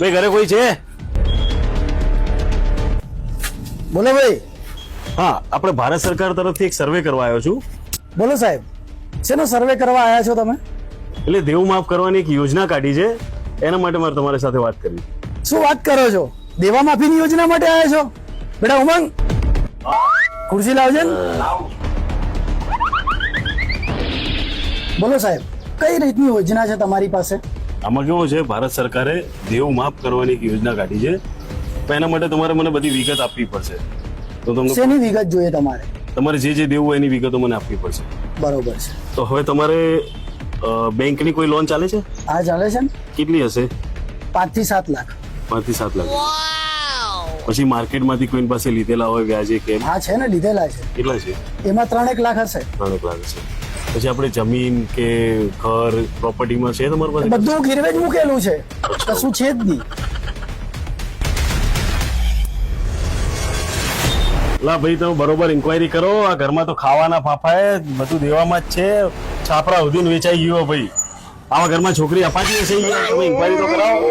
ભાઈ ઘરે કોઈ છે? બોલો ભાઈ. હા, આપણે ભારત સરકાર તરફથી એક સર્વે કરવા આવ્યો છું. બોલો સાહેબ, શેનો સર્વે કરવા આવ્યા છો તમે? એટલે દેવું માફ કરવાની એક યોજના કાઢી છે, એના માટે મારે તમારી સાથે વાત કરવી. શું વાત કરો છો? દેવા માફીની યોજના માટે આવ્યા છો? બેટા ઉમંગ, ખુરશી લાવજે ને. બોલો સાહેબ, કઈ રીતની યોજના છે તમારી પાસે? આમાં કેવું છે, ભારત સરકારે દેવું માફ કરવાની એક યોજના કાઢી છે, પણ એના માટે તમારે મને બધી વિગત આપવી પડશે. તો તમને શેની વિગત જોઈએ તમારે? તમારે જે જે દેવું હોય એની વિગતો મને આપવી પડશે. બરોબર છે. તો હવે તમારે બેંકની કોઈ લોન ચાલે છે? હા ચાલે છે ને. કેટલી હશે? 5 થી 7 લાખ. 5 થી 7 લાખ. પછી માર્કેટમાંથી કોઈની પાસે લીધેલા હોય વ્યાજે કે? હા છે ને, લીધેલા છે. કેટલા છે? એમાં 3 લાખ હશે. 3 લાખ છે. પછી આપણે જમીન કે ઘર પ્રોપર્ટીમાં છે તમારી પાસે? બધું ગીરવે જ મૂકેલું છે, કશું છે જ નહીં. લા ભાઈ, તમે બરોબર ઇન્ક્વાયરી કરો. આ ઘરમાં તો ખાવાના ફાફાએ બધું દેવામાં જ છે. છાપરા ઉધીને વેચાઈ ગયો ભાઈ. આવા ઘરમાં છોકરી અપાતી હશે, તમે ઇન્ક્વાયરી તો કરાવો.